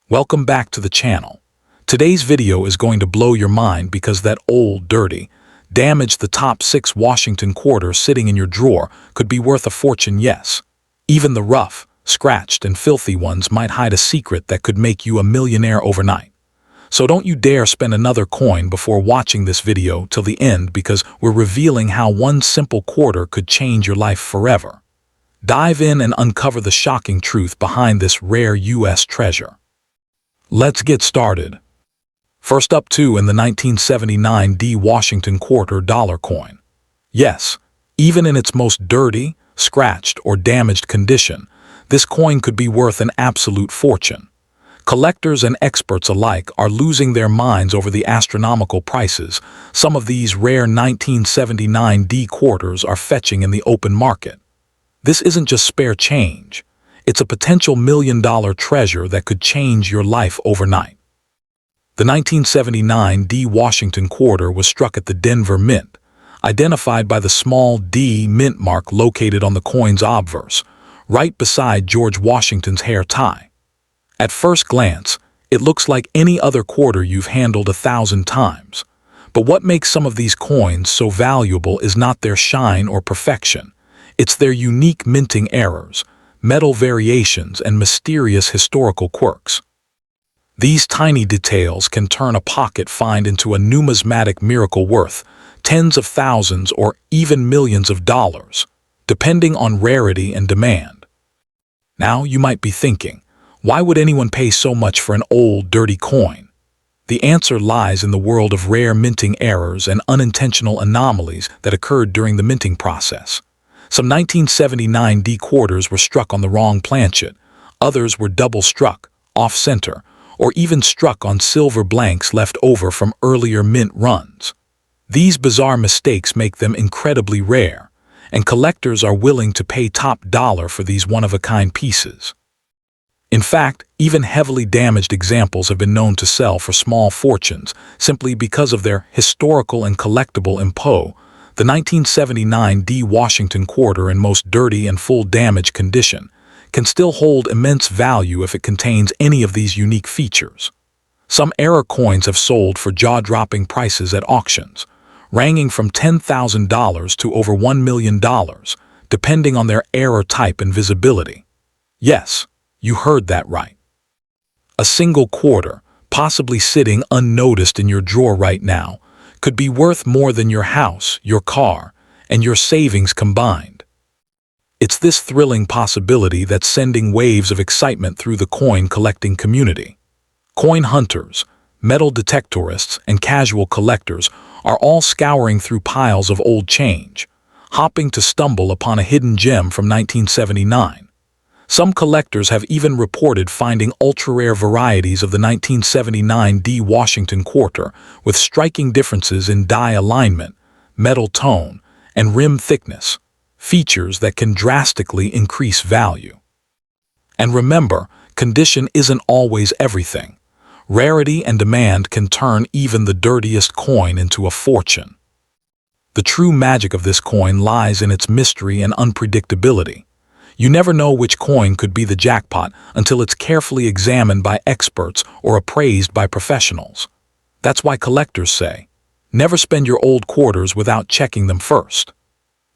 Welcome back to the channel. Today's video is going to blow your mind because that old, dirty, damaged the top 6 Washington quarter sitting in your drawer could be worth a fortune, yes. Even the rough, scratched, and filthy ones might hide a secret that could make you a millionaire overnight. So don't you dare spend another coin before watching this video till the end, because we're revealing how one simple quarter could change your life forever. Dive in and uncover the shocking truth behind this rare U.S. treasure. Let's get started. First up, in the 1979 Washington quarter dollar coin. Yes, even in its most dirty, scratched, or damaged condition, this coin could be worth an absolute fortune. Collectors and experts alike are losing their minds over the astronomical prices some of these rare 1979 quarters are fetching in the open market. This isn't just spare change. It's a potential million-dollar treasure that could change your life overnight. The 1979 Washington quarter was struck at the Denver Mint, identified by the small D mint mark located on the coin's obverse, right beside George Washington's hair tie. At first glance, it looks like any other quarter you've handled 1,000 times. But what makes some of these coins so valuable is not their shine or perfection. It's their unique minting errors, metal variations, and mysterious historical quirks. These tiny details can turn a pocket find into a numismatic miracle worth tens of thousands or even millions of dollars, depending on rarity and demand. Now you might be thinking, why would anyone pay so much for an old, dirty coin? The answer lies in the world of rare minting errors and unintentional anomalies that occurred during the minting process. Some 1979 quarters were struck on the wrong planchet, others were double-struck, off-center, or even struck on silver blanks left over from earlier mint runs. These bizarre mistakes make them incredibly rare, and collectors are willing to pay top dollar for these one-of-a-kind pieces. In fact, even heavily damaged examples have been known to sell for small fortunes simply because of their historical and collectible impo. The 1979 Washington quarter, in most dirty and full damage condition, can still hold immense value if it contains any of these unique features. Some error coins have sold for jaw-dropping prices at auctions, ranging from $10,000 to over $1 million, depending on their error type and visibility. Yes, you heard that right. A single quarter, possibly sitting unnoticed in your drawer right now, could be worth more than your house, your car, and your savings combined. It's this thrilling possibility that's sending waves of excitement through the coin collecting community. Coin hunters, metal detectorists, and casual collectors are all scouring through piles of old change, hoping to stumble upon a hidden gem from 1979. Some collectors have even reported finding ultra-rare varieties of the 1979 Washington quarter with striking differences in die alignment, metal tone, and rim thickness, features that can drastically increase value. And remember, condition isn't always everything. Rarity and demand can turn even the dirtiest coin into a fortune. The true magic of this coin lies in its mystery and unpredictability. You never know which coin could be the jackpot until it's carefully examined by experts or appraised by professionals. That's why collectors say, never spend your old quarters without checking them first.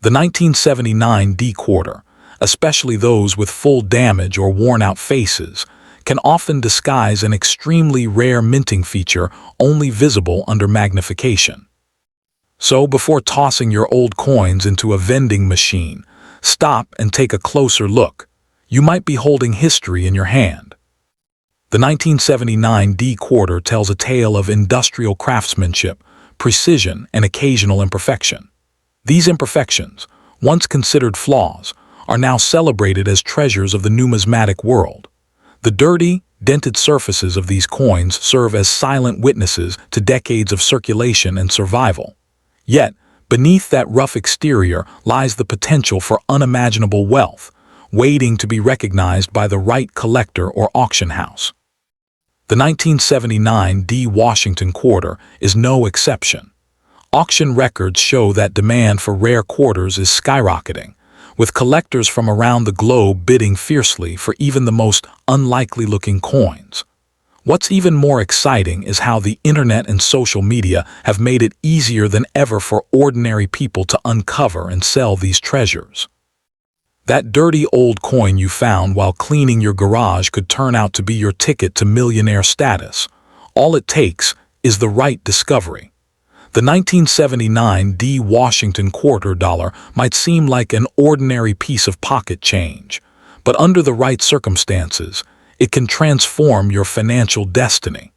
The 1979 quarter, especially those with full damage or worn-out faces, can often disguise an extremely rare minting feature only visible under magnification. So before tossing your old coins into a vending machine, stop and take a closer look. You might be holding history in your hand. The 1979 quarter tells a tale of industrial craftsmanship, precision, and occasional imperfection. These imperfections, once considered flaws, are now celebrated as treasures of the numismatic world. The dirty, dented surfaces of these coins serve as silent witnesses to decades of circulation and survival. Yet, beneath that rough exterior lies the potential for unimaginable wealth, waiting to be recognized by the right collector or auction house. The 1979 Washington quarter is no exception. Auction records show that demand for rare quarters is skyrocketing, with collectors from around the globe bidding fiercely for even the most unlikely-looking coins. What's even more exciting is how the internet and social media have made it easier than ever for ordinary people to uncover and sell these treasures. That dirty old coin you found while cleaning your garage could turn out to be your ticket to millionaire status. All it takes is the right discovery. The 1979 Washington quarter dollar might seem like an ordinary piece of pocket change, but under the right circumstances, it can transform your financial destiny.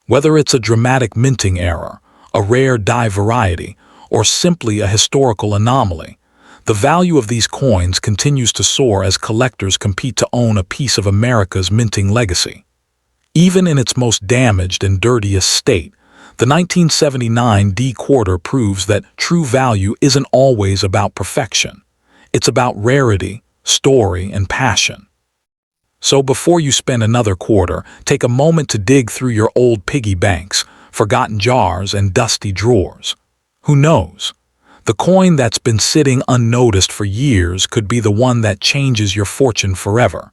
Whether it's a dramatic minting error, a rare die variety, or simply a historical anomaly, the value of these coins continues to soar as collectors compete to own a piece of America's minting legacy. Even in its most damaged and dirtiest state, the 1979 quarter proves that true value isn't always about perfection. It's about rarity, story, and passion. So before you spend another quarter, take a moment to dig through your old piggy banks, forgotten jars, and dusty drawers. Who knows? The coin that's been sitting unnoticed for years could be the one that changes your fortune forever.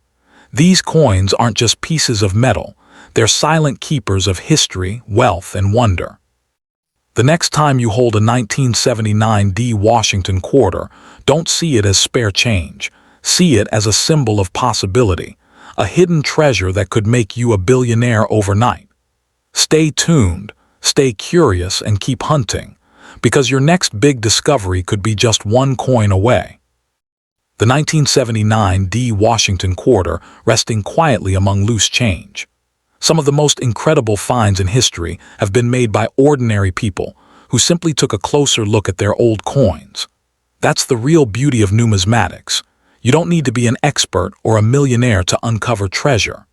These coins aren't just pieces of metal, they're silent keepers of history, wealth, and wonder. The next time you hold a 1979 Washington quarter, don't see it as spare change. See it as a symbol of possibility, a hidden treasure that could make you a billionaire overnight. Stay tuned, stay curious, and keep hunting, because your next big discovery could be just one coin away. The 1979 Washington quarter resting quietly among loose change. Some of the most incredible finds in history have been made by ordinary people who simply took a closer look at their old coins. That's the real beauty of numismatics. You don't need to be an expert or a millionaire to uncover treasure.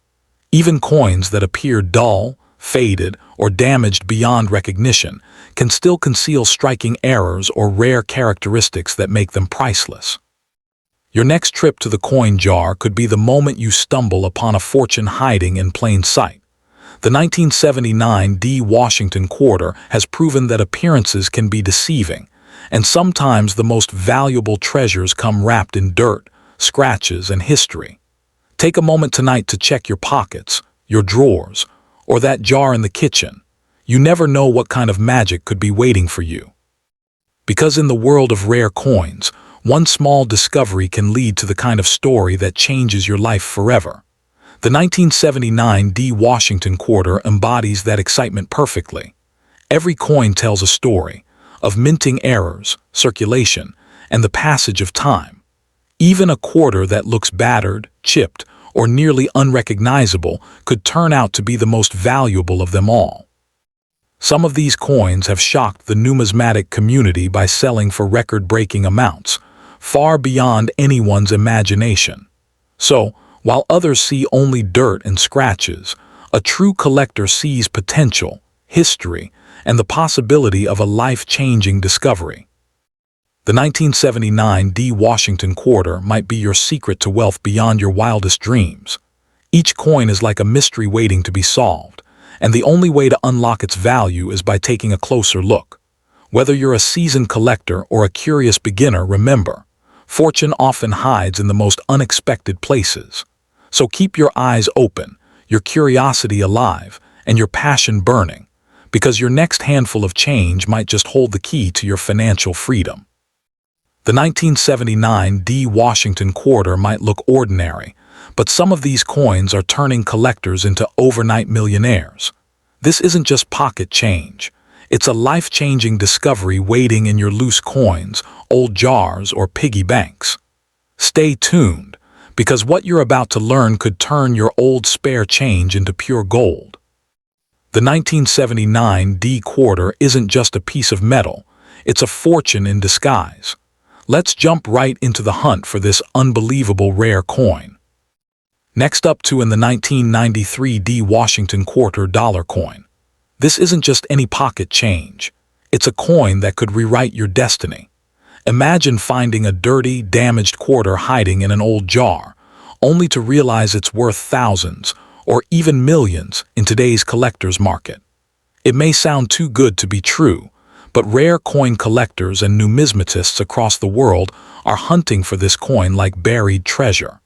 Even coins that appear dull, faded, or damaged beyond recognition can still conceal striking errors or rare characteristics that make them priceless. Your next trip to the coin jar could be the moment you stumble upon a fortune hiding in plain sight. The 1979 Washington quarter has proven that appearances can be deceiving, and sometimes the most valuable treasures come wrapped in dirt, scratches, and history. Take a moment tonight to check your pockets, your drawers, or that jar in the kitchen. You never know what kind of magic could be waiting for you. Because in the world of rare coins, one small discovery can lead to the kind of story that changes your life forever. The 1979 Washington quarter embodies that excitement perfectly. Every coin tells a story of minting errors, circulation, and the passage of time. Even a quarter that looks battered, chipped, or nearly unrecognizable could turn out to be the most valuable of them all. Some of these coins have shocked the numismatic community by selling for record-breaking amounts, far beyond anyone's imagination. So, while others see only dirt and scratches, a true collector sees potential, history, and the possibility of a life-changing discovery. The 1979 Washington quarter might be your secret to wealth beyond your wildest dreams. Each coin is like a mystery waiting to be solved, and the only way to unlock its value is by taking a closer look. Whether you're a seasoned collector or a curious beginner, remember, fortune often hides in the most unexpected places. So keep your eyes open, your curiosity alive, and your passion burning, because your next handful of change might just hold the key to your financial freedom. The 1979 Washington quarter might look ordinary, but some of these coins are turning collectors into overnight millionaires. This isn't just pocket change. It's a life-changing discovery waiting in your loose coins, old jars, or piggy banks. Stay tuned, because what you're about to learn could turn your old spare change into pure gold. The 1979 quarter isn't just a piece of metal, it's a fortune in disguise. Let's jump right into the hunt for this unbelievable rare coin. Next up in the 1993 Washington quarter dollar coin. This isn't just any pocket change. It's a coin that could rewrite your destiny. Imagine finding a dirty, damaged quarter hiding in an old jar, only to realize it's worth thousands or even millions in today's collector's market. It may sound too good to be true, but rare coin collectors and numismatists across the world are hunting for this coin like buried treasure.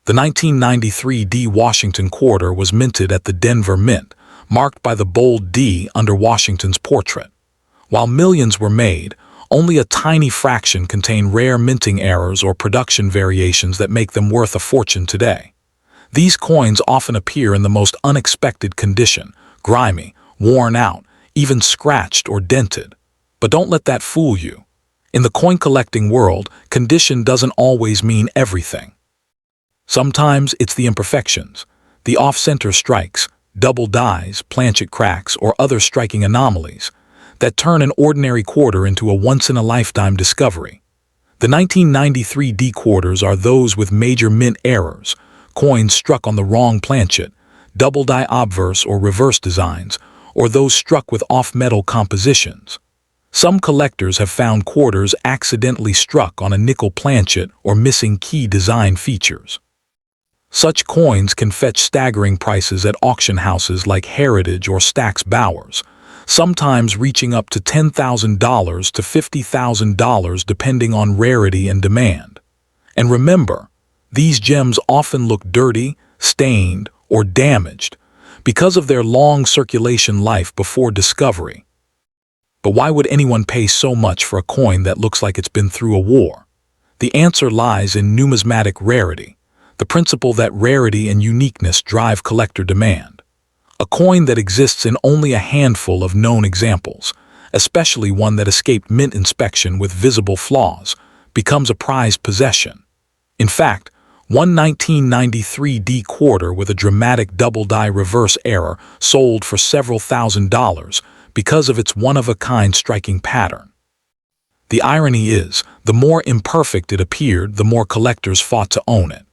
The The 1993 D Washington quarter was minted at the Denver Mint, marked by the bold D under Washington's portrait. While millions were made, only a tiny fraction contain rare minting errors or production variations that make them worth a fortune today. These coins often appear in the most unexpected condition, grimy, worn out, even scratched or dented. But don't let that fool you. In the coin collecting world, condition doesn't always mean everything. Sometimes it's the imperfections, the off-center strikes, double dies, planchet cracks, or other striking anomalies that turn an ordinary quarter into a once-in-a-lifetime discovery. The 1993 D quarters are those with major mint errors, coins struck on the wrong planchet, double die obverse or reverse designs, or those struck with off-metal compositions. Some collectors have found quarters accidentally struck on a nickel planchet or missing key design features. Such coins can fetch staggering prices at auction houses like Heritage or Stack's Bowers, sometimes reaching up to $10,000 to $50,000 depending on rarity and demand. And remember, these gems often look dirty, stained, or damaged because of their long circulation life before discovery. But why would anyone pay so much for a coin that looks like it's been through a war? The answer lies in numismatic rarity, the principle that rarity and uniqueness drive collector demand. A coin that exists in only a handful of known examples, especially one that escaped mint inspection with visible flaws, becomes a prized possession. In fact, one 1993 D quarter with a dramatic double-die reverse error sold for several $1,000s because of its one-of-a-kind striking pattern. The irony is, the more imperfect it appeared, the more collectors fought to own it.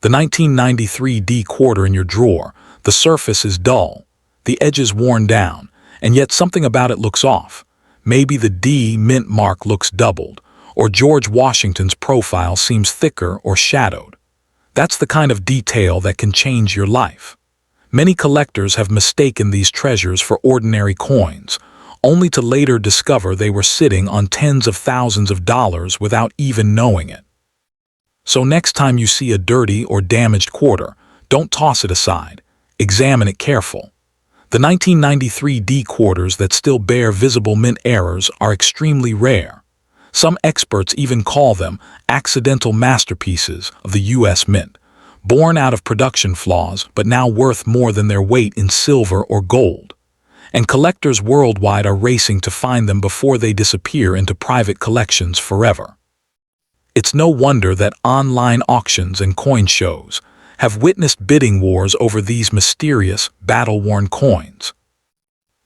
The 1993 D quarter in your drawer, the surface is dull, the edges worn down, and yet something about it looks off. Maybe the D mint mark looks doubled, or George Washington's profile seems thicker or shadowed. That's the kind of detail that can change your life. Many collectors have mistaken these treasures for ordinary coins, only to later discover they were sitting on tens of thousands of dollars without even knowing it. So next time you see a dirty or damaged quarter, don't toss it aside. Examine it careful. The 1993 D quarters that still bear visible mint errors are extremely rare. Some experts even call them accidental masterpieces of the U.S. Mint, born out of production flaws but now worth more than their weight in silver or gold. And collectors worldwide are racing to find them before they disappear into private collections forever. It's no wonder that online auctions and coin shows have witnessed bidding wars over these mysterious, battle-worn coins.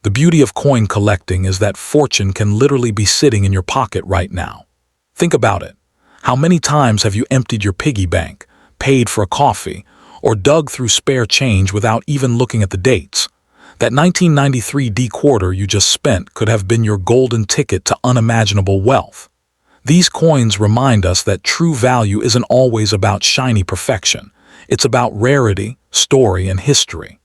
The beauty of coin collecting is that fortune can literally be sitting in your pocket right now. Think about it. How many times have you emptied your piggy bank, paid for a coffee, or dug through spare change without even looking at the dates? That 1993 D quarter you just spent could have been your golden ticket to unimaginable wealth. These coins remind us that true value isn't always about shiny perfection. It's about rarity, story, and history.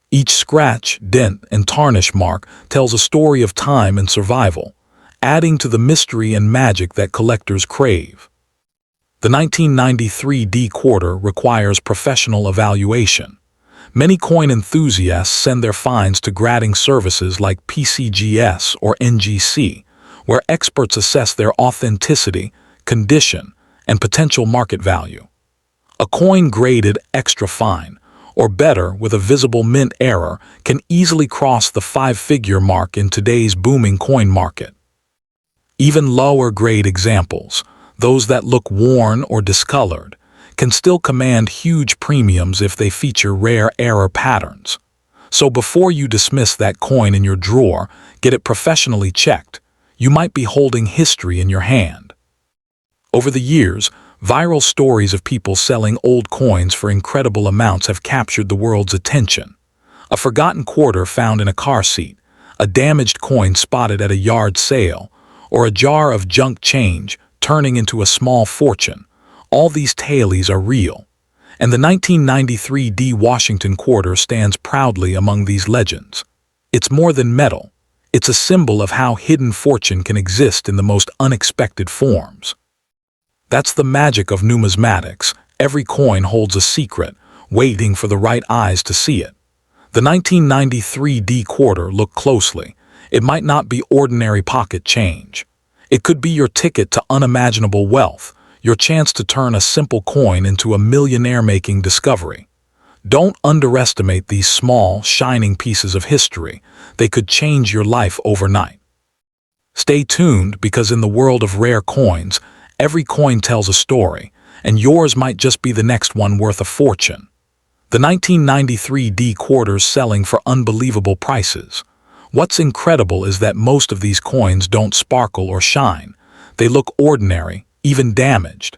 Each scratch, dent, and tarnish mark tells a story of time and survival, adding to the mystery and magic that collectors crave. The 1993 D quarter requires professional evaluation. Many coin enthusiasts send their finds to grading services like PCGS or NGC, where experts assess their authenticity, condition, and potential market value. A coin graded extra fine, or better with a visible mint error, can easily cross the five-figure mark in today's booming coin market. Even lower-grade examples, those that look worn or discolored, can still command huge premiums if they feature rare error patterns. So before you dismiss that coin in your drawer, get it professionally checked. You might be holding history in your hand. Over the years, viral stories of people selling old coins for incredible amounts have captured the world's attention. A forgotten quarter found in a car seat, a damaged coin spotted at a yard sale, or a jar of junk change turning into a small fortune. All these tales are real, and the 1993 D Washington quarter stands proudly among these legends. It's more than metal. It's a symbol of how hidden fortune can exist in the most unexpected forms. That's the magic of numismatics, Every coin holds a secret, waiting for the right eyes to see it. The 1993 D quarter, look closely. It might not be ordinary pocket change. It could be your ticket to unimaginable wealth, your chance to turn a simple coin into a millionaire-making discovery. Don't underestimate these small, shining pieces of history. They could change your life overnight. Stay tuned, because in the world of rare coins, every coin tells a story, and yours might just be the next one worth a fortune. The 1993 D quarters selling for unbelievable prices. What's incredible is that most of these coins don't sparkle or shine. They look ordinary, even damaged.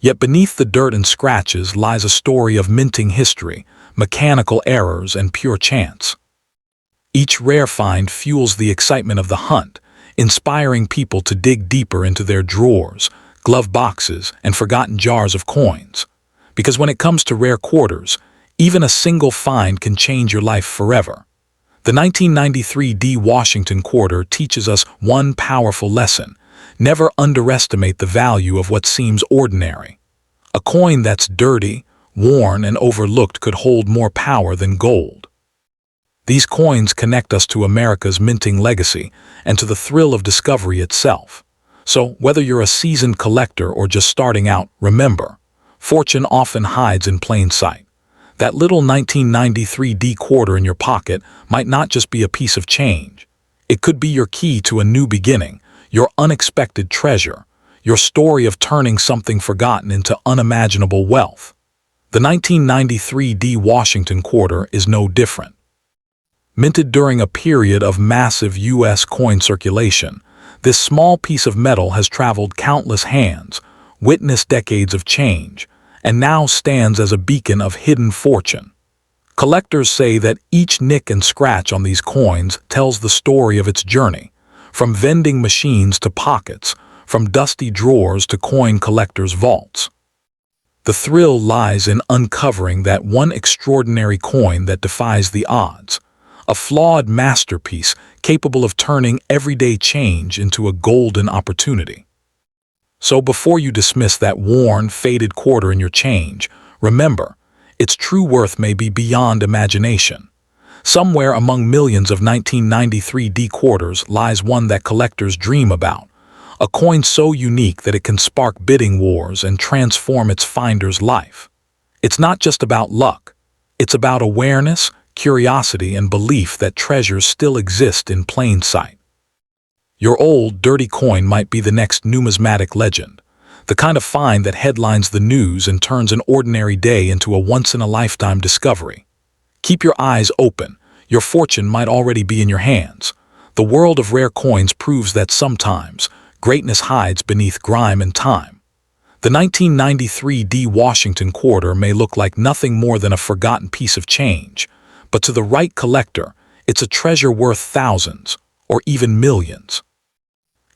Yet beneath the dirt and scratches lies a story of minting history, mechanical errors, and pure chance. Each rare find fuels the excitement of the hunt, inspiring people to dig deeper into their drawers, glove boxes, and forgotten jars of coins. Because when it comes to rare quarters, even a single find can change your life forever. The 1993 D Washington quarter teaches us one powerful lesson: never underestimate the value of what seems ordinary. A coin that's dirty, worn, and overlooked could hold more power than gold. These coins connect us to America's minting legacy and to the thrill of discovery itself. So, whether you're a seasoned collector or just starting out, remember, fortune often hides in plain sight. That little 1993 D quarter in your pocket might not just be a piece of change. It could be your key to a new beginning, your unexpected treasure, your story of turning something forgotten into unimaginable wealth. The 1993 D Washington quarter is no different. Minted during a period of massive U.S. coin circulation, this small piece of metal has traveled countless hands, witnessed decades of change, and now stands as a beacon of hidden fortune. Collectors say that each nick and scratch on these coins tells the story of its journey, from vending machines to pockets, from dusty drawers to coin collectors' vaults. The thrill lies in uncovering that one extraordinary coin that defies the odds, a flawed masterpiece capable of turning everyday change into a golden opportunity. So before you dismiss that worn, faded quarter in your change, remember, its true worth may be beyond imagination. Somewhere among millions of 1993 D quarters lies one that collectors dream about, a coin so unique that it can spark bidding wars and transform its finder's life. It's not just about luck. It's about awareness, curiosity, and belief that treasures still exist in plain sight. Your old, dirty coin might be the next numismatic legend, the kind of find that headlines the news and turns an ordinary day into a once-in-a-lifetime discovery. Keep your eyes open. Your fortune might already be in your hands. The world of rare coins proves that sometimes greatness hides beneath grime and time. The 1993 D Washington quarter may look like nothing more than a forgotten piece of change, but to the right collector, it's a treasure worth thousands, or even millions.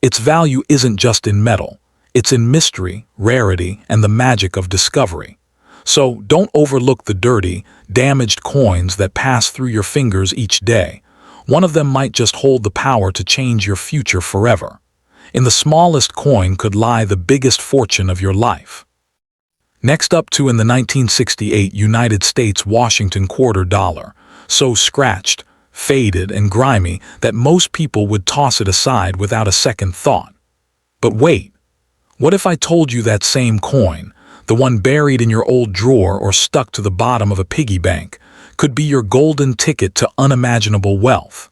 Its value isn't just in metal, it's in mystery, rarity, and the magic of discovery. So don't overlook the dirty, damaged coins that pass through your fingers each day. One of them might just hold the power to change your future forever. In the smallest coin could lie the biggest fortune of your life. Next up, in the 1968 United States Washington quarter dollar, so scratched, faded, and grimy that most people would toss it aside without a second thought. But wait, what if I told you that same coin, the one buried in your old drawer or stuck to the bottom of a piggy bank, could be your golden ticket to unimaginable wealth?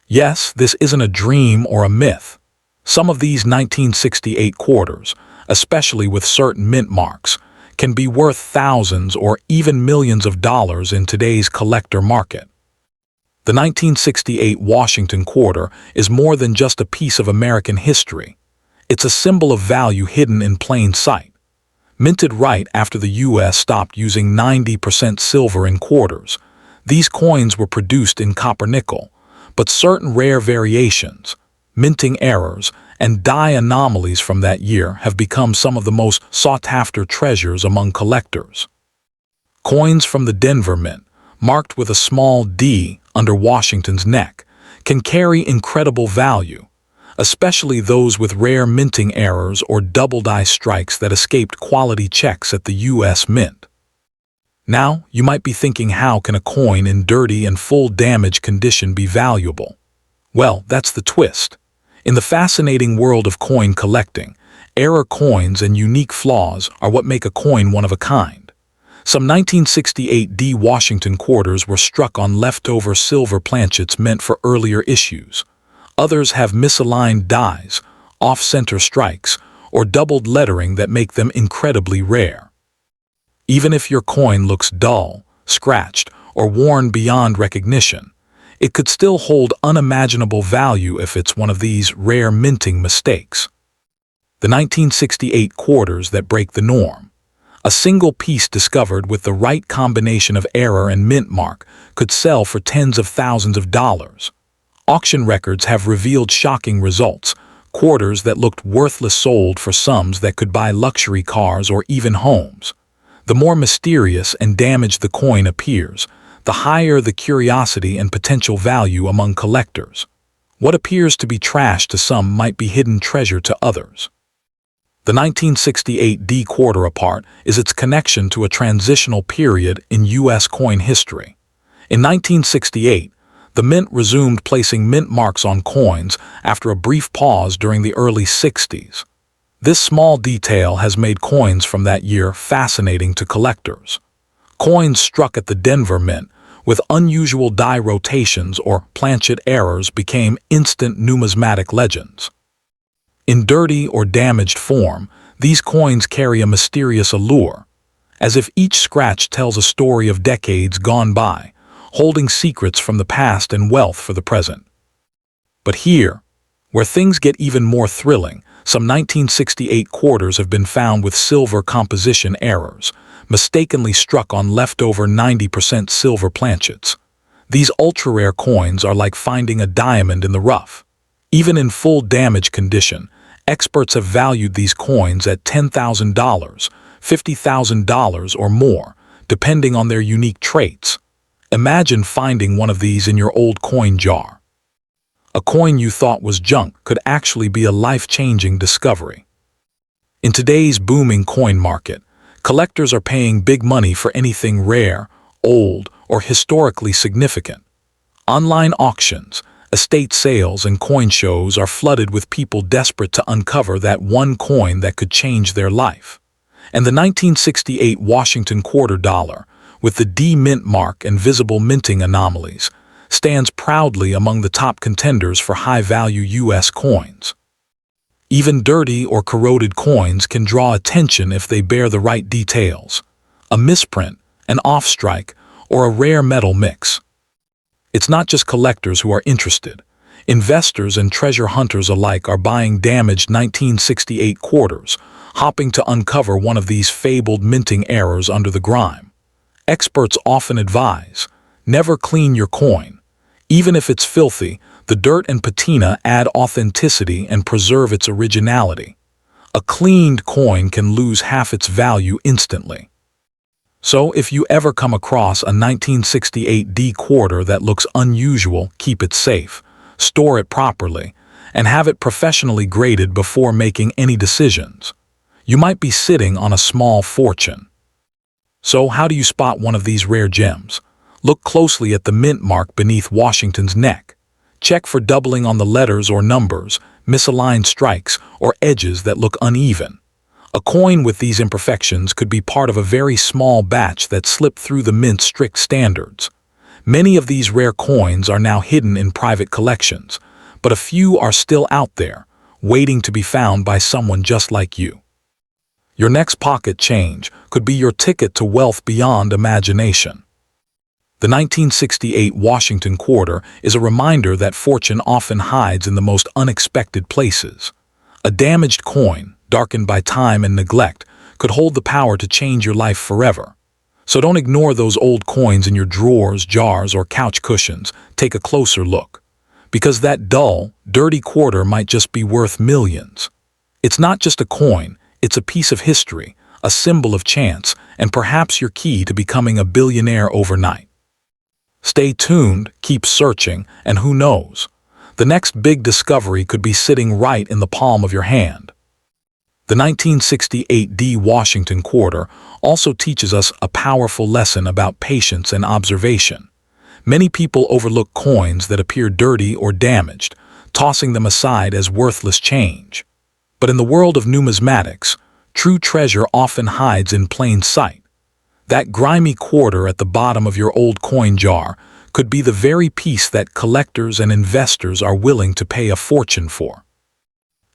Yes, this isn't a dream or a myth. Some of these 1968 quarters, especially with certain mint marks, can be worth thousands or even millions of dollars in today's collector market. The 1968 Washington quarter is more than just a piece of American history. It's a symbol of value hidden in plain sight. Minted right after the U.S. stopped using 90% silver in quarters, these coins were produced in copper-nickel, but certain rare variations, minting errors, and die anomalies from that year have become some of the most sought-after treasures among collectors. Coins from the Denver Mint, marked with a small D under Washington's neck, can carry incredible value. especially those with rare minting errors or double-die strikes that escaped quality checks at the U.S. Mint. Now, you might be thinking, how can a coin in dirty and full damage condition be valuable? Well, that's the twist. In the fascinating world of coin collecting, error coins and unique flaws are what make a coin one of a kind. Some 1968 D Washington quarters were struck on leftover silver planchets meant for earlier issues. Others have misaligned dies, off-center strikes, or doubled lettering that make them incredibly rare. Even if your coin looks dull, scratched, or worn beyond recognition, it could still hold unimaginable value if it's one of these rare minting mistakes. The 1968 quarters that break the norm. A single piece discovered with the right combination of error and mint mark could sell for tens of thousands of dollars. Auction records have revealed shocking results. Quarters that looked worthless sold for sums that could buy luxury cars or even homes. The more mysterious and damaged the coin appears, the higher the curiosity and potential value among collectors. What appears to be trash to some might be hidden treasure to others. The 1968 D quarter apart is its connection to a transitional period in U.S. coin history. In 1968, the Mint resumed placing mint marks on coins after a brief pause during the early 60s. This small detail has made coins from that year fascinating to collectors. Coins struck at the Denver Mint with unusual die rotations or planchet errors became instant numismatic legends. In dirty or damaged form, these coins carry a mysterious allure, as if each scratch tells a story of decades gone by, holding secrets from the past and wealth for the present. But here, where things get even more thrilling, some 1968 quarters have been found with silver composition errors, mistakenly struck on leftover 90% silver planchets. These ultra-rare coins are like finding a diamond in the rough. Even in full damage condition, experts have valued these coins at $10,000, $50,000 or more, depending on their unique traits. Imagine finding one of these in your old coin jar. A coin you thought was junk could actually be a life-changing discovery. In today's booming coin market, collectors are paying big money for anything rare, old, or historically significant. Online auctions, estate sales, and coin shows are flooded with people desperate to uncover that one coin that could change their life. And the 1968 Washington quarter dollar, with the D mint mark and visible minting anomalies, stands proudly among the top contenders for high-value U.S. coins. Even dirty or corroded coins can draw attention if they bear the right details: a misprint, an off-strike, or a rare metal mix. It's not just collectors who are interested. Investors and treasure hunters alike are buying damaged 1968 quarters, hoping to uncover one of these fabled minting errors under the grime. Experts often advise, never clean your coin. Even if it's filthy, the dirt and patina add authenticity and preserve its originality. A cleaned coin can lose half its value instantly. So if you ever come across a 1968 D quarter that looks unusual, keep it safe, store it properly, and have it professionally graded before making any decisions. You might be sitting on a small fortune. So how do you spot one of these rare gems? Look closely at the mint mark beneath Washington's neck. Check for doubling on the letters or numbers, misaligned strikes, or edges that look uneven. A coin with these imperfections could be part of a very small batch that slipped through the mint's strict standards. Many of these rare coins are now hidden in private collections, but a few are still out there, waiting to be found by someone just like you. Your next pocket change could be your ticket to wealth beyond imagination. The 1968 Washington quarter is a reminder that fortune often hides in the most unexpected places. A damaged coin, darkened by time and neglect, could hold the power to change your life forever. So don't ignore those old coins in your drawers, jars, or couch cushions. Take a closer look. Because that dull, dirty quarter might just be worth millions. It's not just a coin, it's a piece of history, a symbol of chance, and perhaps your key to becoming a billionaire overnight. Stay tuned, keep searching, and who knows? The next big discovery could be sitting right in the palm of your hand. The 1968 D Washington quarter also teaches us a powerful lesson about patience and observation. Many people overlook coins that appear dirty or damaged, tossing them aside as worthless change. But in the world of numismatics, true treasure often hides in plain sight. That grimy quarter at the bottom of your old coin jar could be the very piece that collectors and investors are willing to pay a fortune for.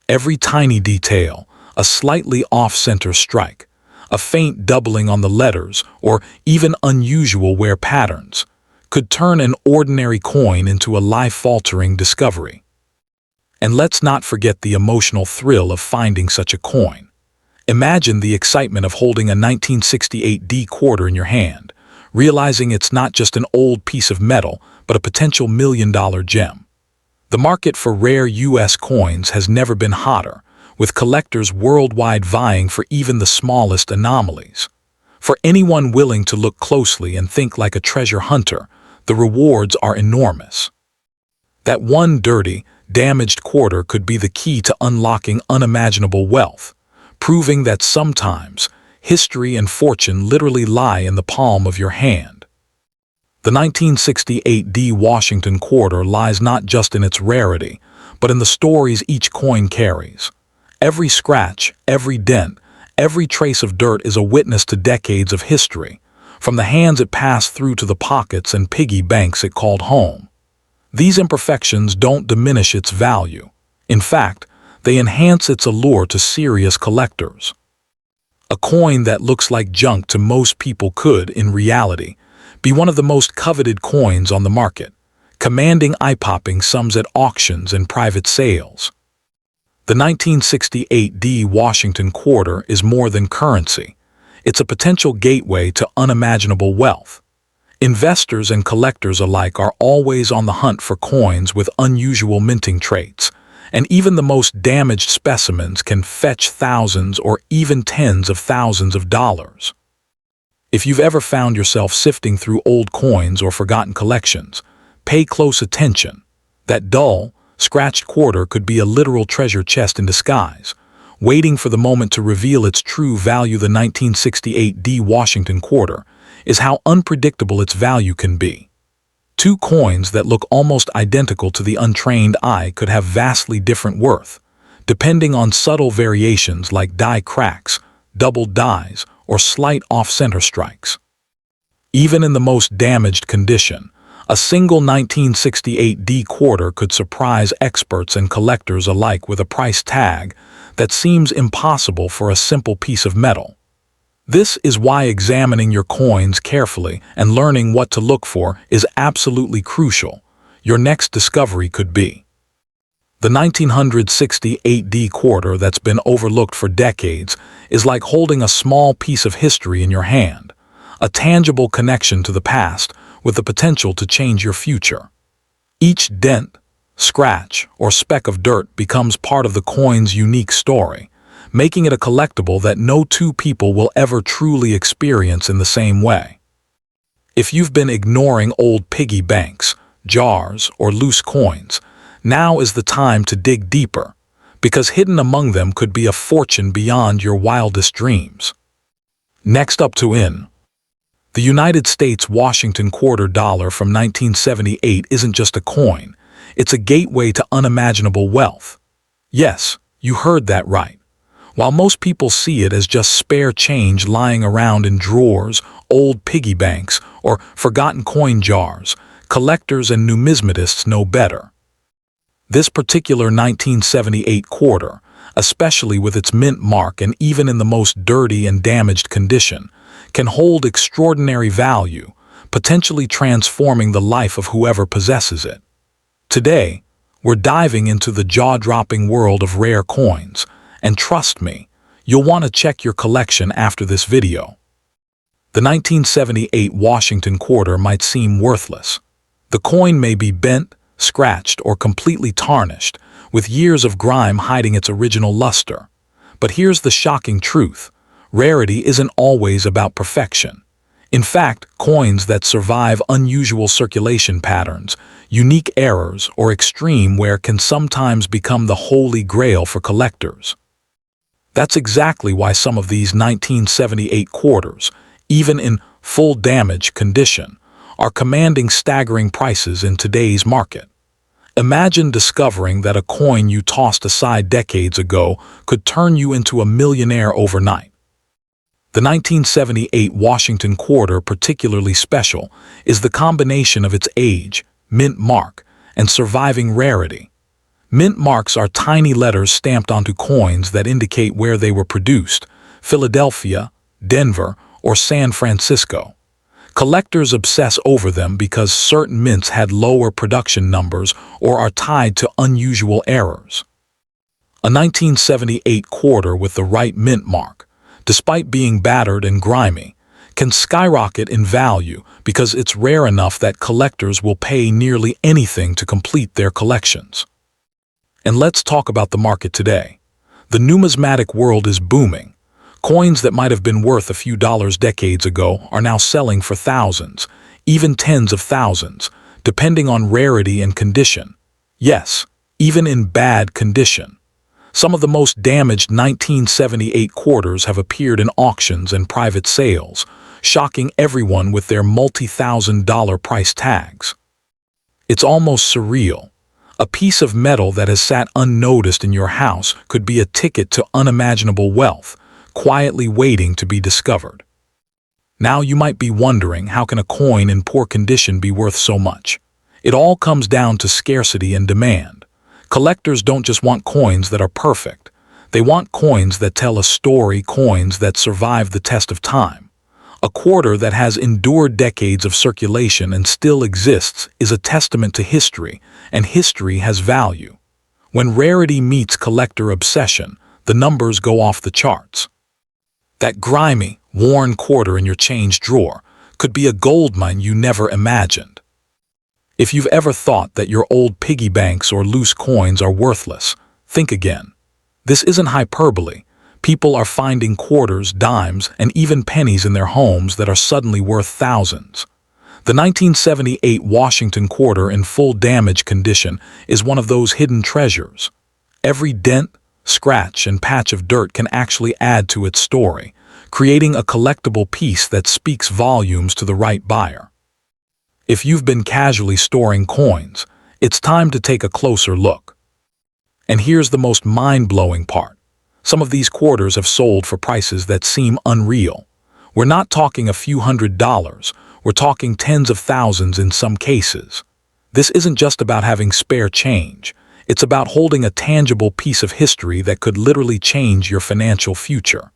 Every tiny detail, a slightly off-center strike, a faint doubling on the letters, or even unusual wear patterns, could turn an ordinary coin into a life-altering discovery. And let's not forget the emotional thrill of finding such a coin. Imagine the excitement of holding a 1968 D quarter in your hand, realizing it's not just an old piece of metal, but a potential million-dollar gem. The market for rare U.S. coins has never been hotter, with collectors worldwide vying for even the smallest anomalies. For anyone willing to look closely and think like a treasure hunter, the rewards are enormous. That one dirty, damaged quarter could be the key to unlocking unimaginable wealth, proving that sometimes history and fortune literally lie in the palm of your hand. The 1968 D Washington quarter lies not just in its rarity, but in the stories each coin carries. Every scratch, every dent, every trace of dirt is a witness to decades of history, from the hands it passed through to the pockets and piggy banks it called home. These imperfections don't diminish its value. In fact, they enhance its allure to serious collectors. A coin that looks like junk to most people could, in reality, be one of the most coveted coins on the market, commanding eye-popping sums at auctions and private sales. The 1968 D Washington quarter is more than currency. It's a potential gateway to unimaginable wealth. Investors and collectors alike are always on the hunt for coins with unusual minting traits, and even the most damaged specimens can fetch thousands or even tens of thousands of dollars. If you've ever found yourself sifting through old coins or forgotten collections, pay close attention. That dull, scratched quarter could be a literal treasure chest in disguise, waiting for the moment to reveal its true value. The 1968 D Washington quarter is how unpredictable its value can be. Two coins that look almost identical to the untrained eye could have vastly different worth, depending on subtle variations like die cracks, doubled dies, or slight off-center strikes. Even in the most damaged condition, a single 1968 D quarter could surprise experts and collectors alike with a price tag that seems impossible for a simple piece of metal. This is why examining your coins carefully and learning what to look for is absolutely crucial. Your next discovery could be the 1968 D quarter that's been overlooked for decades is like holding a small piece of history in your hand, a tangible connection to the past with the potential to change your future. Each dent, scratch, or speck of dirt becomes part of the coin's unique story, making it a collectible that no two people will ever truly experience in the same way. If you've been ignoring old piggy banks, jars, or loose coins, now is the time to dig deeper, because hidden among them could be a fortune beyond your wildest dreams. Next up the United States Washington quarter dollar from 1978 isn't just a coin, it's a gateway to unimaginable wealth. Yes, you heard that right. While most people see it as just spare change lying around in drawers, old piggy banks, or forgotten coin jars, collectors and numismatists know better. This particular 1978 quarter, especially with its mint mark and even in the most dirty and damaged condition, can hold extraordinary value, potentially transforming the life of whoever possesses it. Today, we're diving into the jaw-dropping world of rare coins, and trust me, you'll want to check your collection after this video. The 1978 Washington quarter might seem worthless. The coin may be bent, scratched, or completely tarnished, with years of grime hiding its original luster. But here's the shocking truth. Rarity isn't always about perfection. In fact, coins that survive unusual circulation patterns unique errors, or extreme wear can sometimes become the holy grail for collectors. That's exactly why some of these 1978 quarters, even in full damage condition, are commanding staggering prices in today's market. Imagine discovering that a coin you tossed aside decades ago could turn you into a millionaire overnight. The 1978 Washington quarter, particularly special, is the combination of its age, mint mark, and surviving rarity. Mint marks are tiny letters stamped onto coins that indicate where they were produced: Philadelphia, Denver, or San Francisco. Collectors obsess over them because certain mints had lower production numbers or are tied to unusual errors. A 1978 quarter with the right mint mark, despite being battered and grimy, can skyrocket in value because it's rare enough that collectors will pay nearly anything to complete their collections. And let's talk about the market today. The numismatic world is booming. Coins that might have been worth a few dollars decades ago are now selling for thousands, even tens of thousands, depending on rarity and condition. Yes, even in bad condition. Some of the most damaged 1978 quarters have appeared in auctions and private sales, shocking everyone with their multi-thousand-dollar price tags. It's almost surreal. A piece of metal that has sat unnoticed in your house could be a ticket to unimaginable wealth, quietly waiting to be discovered. Now you might be wondering, how can a coin in poor condition be worth so much? It all comes down to scarcity and demand. Collectors don't just want coins that are perfect. They want coins that tell a story, coins that survive the test of time. A quarter that has endured decades of circulation and still exists is a testament to history, and history has value. When rarity meets collector obsession, the numbers go off the charts. That grimy, worn quarter in your change drawer could be a goldmine you never imagined. If you've ever thought that your old piggy banks or loose coins are worthless, think again. This isn't hyperbole. People are finding quarters, dimes, and even pennies in their homes that are suddenly worth thousands. The 1978 Washington quarter in full damage condition is one of those hidden treasures. Every dent, scratch, and patch of dirt can actually add to its story, creating a collectible piece that speaks volumes to the right buyer. If you've been casually storing coins, it's time to take a closer look. And here's the most mind-blowing part. Some of these quarters have sold for prices that seem unreal. We're not talking a few $100s, we're talking tens of thousands in some cases. This isn't just about having spare change. It's about holding a tangible piece of history that could literally change your financial future.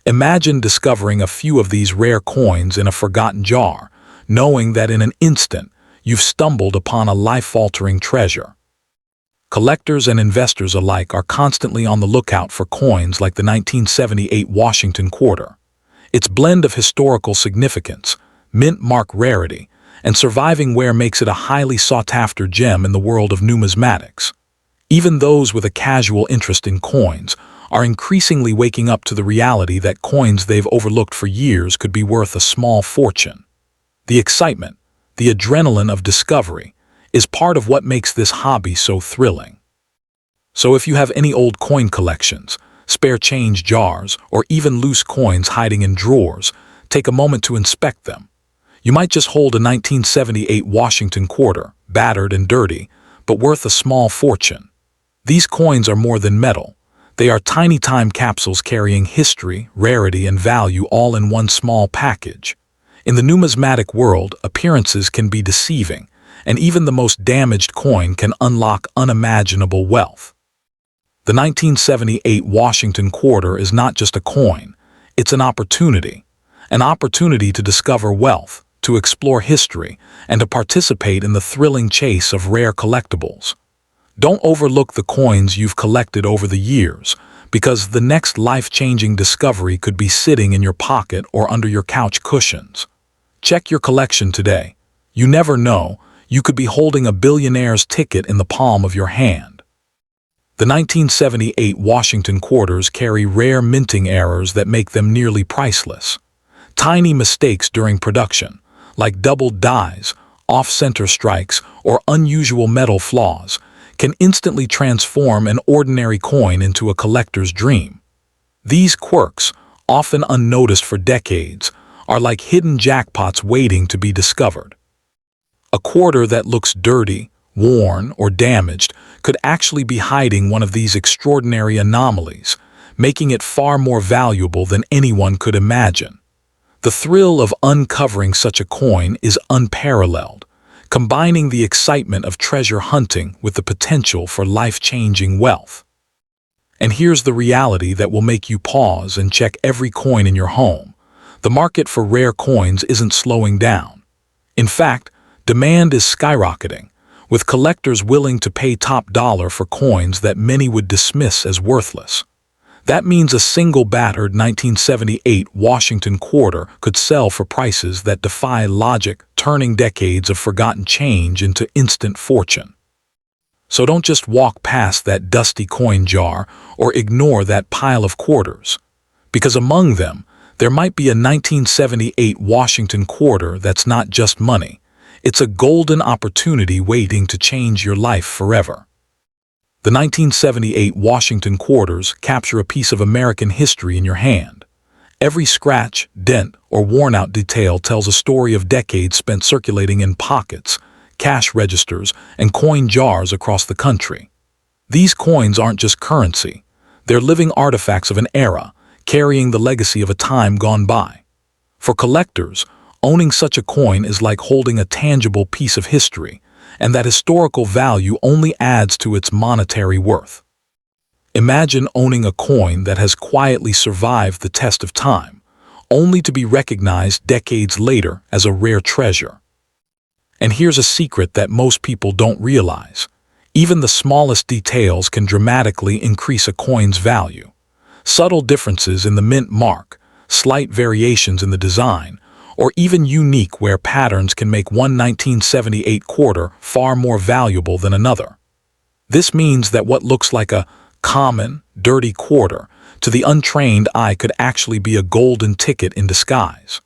Imagine discovering a few of these rare coins in a forgotten jar, knowing that in an instant you've stumbled upon a life-altering treasure. Collectors and investors alike are constantly on the lookout for coins like the 1978 Washington quarter. Its blend of historical significance, mint mark rarity, and surviving wear makes it a highly sought-after gem in the world of numismatics. Even those with a casual interest in coins are increasingly waking up to the reality that coins they've overlooked for years could be worth a small fortune. The excitement, the adrenaline of discovery, is part of what makes this hobby so thrilling. So if you have any old coin collections, spare change jars, or even loose coins hiding in drawers, take a moment to inspect them. You might just hold a 1978 Washington quarter, battered and dirty, but worth a small fortune. These coins are more than metal. They are tiny time capsules carrying history, rarity, and value all in one small package. In the numismatic world, appearances can be deceiving, and even the most damaged coin can unlock unimaginable wealth. The 1978 Washington quarter is not just a coin, it's an opportunity to discover wealth, to explore history, and to participate in the thrilling chase of rare collectibles. Don't overlook the coins you've collected over the years, because the next life-changing discovery could be sitting in your pocket or under your couch cushions. Check your collection today. You never know, you could be holding a billionaire's ticket in the palm of your hand. The 1978 Washington quarters carry rare minting errors that make them nearly priceless. Tiny mistakes during production, like doubled dies, off-center strikes, or unusual metal flaws, can instantly transform an ordinary coin into a collector's dream. These quirks, often unnoticed for decades, are like hidden jackpots waiting to be discovered. A quarter that looks dirty, worn, or damaged could actually be hiding one of these extraordinary anomalies, making it far more valuable than anyone could imagine. The thrill of uncovering such a coin is unparalleled, combining the excitement of treasure hunting with the potential for life-changing wealth. And here's the reality that will make you pause and check every coin in your home. The market for rare coins isn't slowing down. In fact, demand is skyrocketing, with collectors willing to pay top dollar for coins that many would dismiss as worthless. That means a single battered 1978 Washington quarter could sell for prices that defy logic, turning decades of forgotten change into instant fortune. So don't just walk past that dusty coin jar or ignore that pile of quarters, because among them, there might be a 1978 Washington quarter that's not just money. It's a golden opportunity waiting to change your life forever. The 1978 Washington quarters capture a piece of American history in your hand. Every scratch, dent, or worn-out detail tells a story of decades spent circulating in pockets, cash registers, and coin jars across the country. These coins aren't just currency. They're living artifacts of an era, carrying the legacy of a time gone by. For collectors, owning such a coin is like holding a tangible piece of history, and that historical value only adds to its monetary worth. Imagine owning a coin that has quietly survived the test of time, only to be recognized decades later as a rare treasure. And here's a secret that most people don't realize. Even the smallest details can dramatically increase a coin's value. Subtle differences in the mint mark, slight variations in the design, or even unique wear patterns can make one 1978 quarter far more valuable than another. This means that what looks like a common, dirty quarter to the untrained eye could actually be a golden ticket in disguise.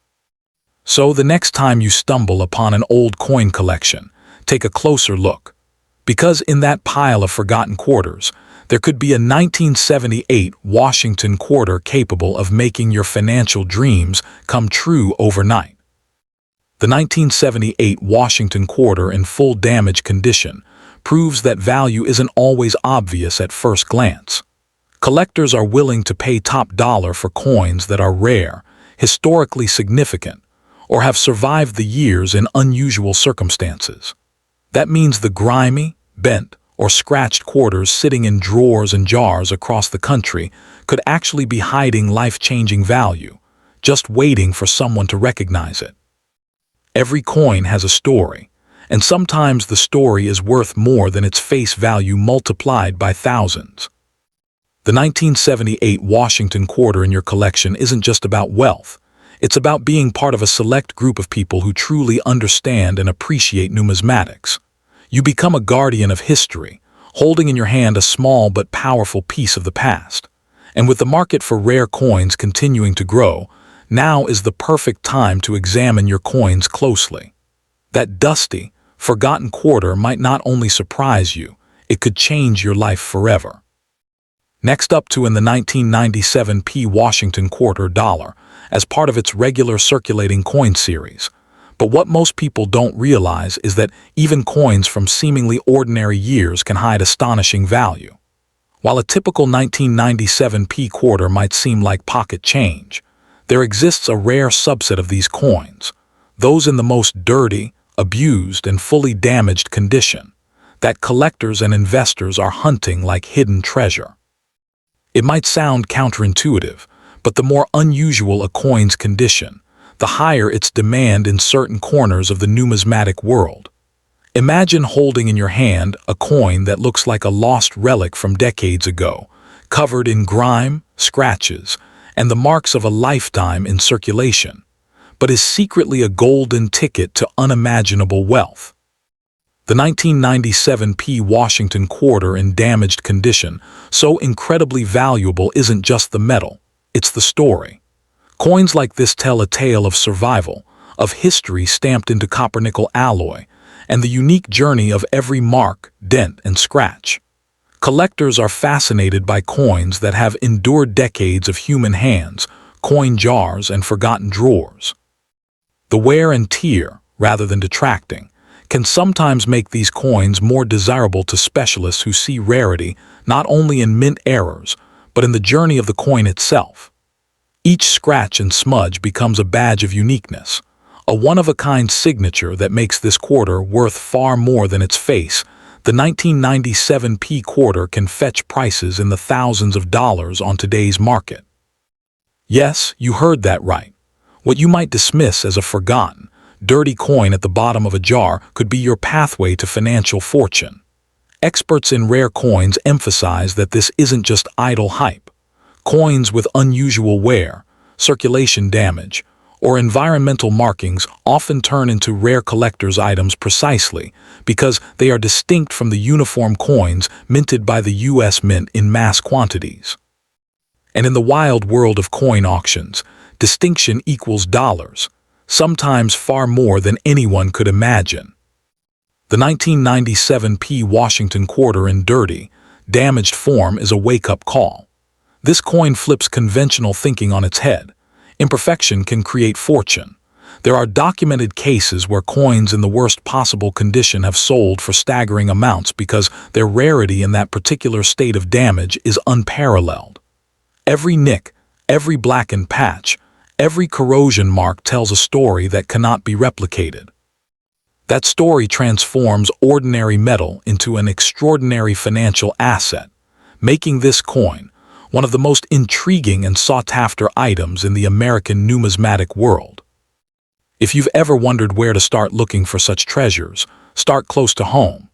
So the next time you stumble upon an old coin collection, take a closer look. Because in that pile of forgotten quarters, there could be a 1978 Washington quarter capable of making your financial dreams come true overnight. The 1978 Washington quarter in full damage condition proves that value isn't always obvious at first glance. Collectors are willing to pay top dollar for coins that are rare, historically significant, or have survived the years in unusual circumstances. That means the grimy, bent, or scratched quarters sitting in drawers and jars across the country could actually be hiding life-changing value, just waiting for someone to recognize it. Every coin has a story, and sometimes the story is worth more than its face value multiplied by thousands. The 1978 Washington quarter in your collection isn't just about wealth. It's about being part of a select group of people who truly understand and appreciate numismatics. You become a guardian of history, holding in your hand a small but powerful piece of the past. And with the market for rare coins continuing to grow, now is the perfect time to examine your coins closely. That dusty, forgotten quarter might not only surprise you, it could change your life forever. Next up to in the 1997 P Washington quarter dollar, as part of its regular circulating coin series. But what most people don't realize is that even coins from seemingly ordinary years can hide astonishing value. While a typical 1997 P quarter might seem like pocket change, there exists a rare subset of these coins, those in the most dirty, abused, and fully damaged condition, that collectors and investors are hunting like hidden treasure. It might sound counterintuitive, but the more unusual a coin's condition, the higher its demand in certain corners of the numismatic world. Imagine holding in your hand a coin that looks like a lost relic from decades ago, covered in grime, scratches, and the marks of a lifetime in circulation, but is secretly a golden ticket to unimaginable wealth. The 1997 P Washington quarter in damaged condition, so incredibly valuable, isn't just the metal, it's the story. Coins like this tell a tale of survival, of history stamped into copper-nickel alloy, and the unique journey of every mark, dent, and scratch. Collectors are fascinated by coins that have endured decades of human hands, coin jars, and forgotten drawers. The wear and tear, rather than detracting, can sometimes make these coins more desirable to specialists who see rarity not only in mint errors, but in the journey of the coin itself. Each scratch and smudge becomes a badge of uniqueness, a one-of-a-kind signature that makes this quarter worth far more than its face. The 1997 P quarter can fetch prices in the thousands of dollars on today's market. Yes, you heard that right. What you might dismiss as a forgotten, dirty coin at the bottom of a jar could be your pathway to financial fortune. Experts in rare coins emphasize that this isn't just idle hype. Coins with unusual wear, circulation damage, or environmental markings often turn into rare collector's items precisely because they are distinct from the uniform coins minted by the U.S. Mint in mass quantities. And in the wild world of coin auctions, distinction equals dollars, sometimes far more than anyone could imagine. The 1997 P Washington quarter in dirty, damaged form is a wake-up call. This coin flips conventional thinking on its head. Imperfection can create fortune. There are documented cases where coins in the worst possible condition have sold for staggering amounts because their rarity in that particular state of damage is unparalleled. Every nick, every blackened patch, every corrosion mark tells a story that cannot be replicated. That story transforms ordinary metal into an extraordinary financial asset, making this coin one of the most intriguing and sought-after items in the American numismatic world. If you've ever wondered where to start looking for such treasures, start close to home.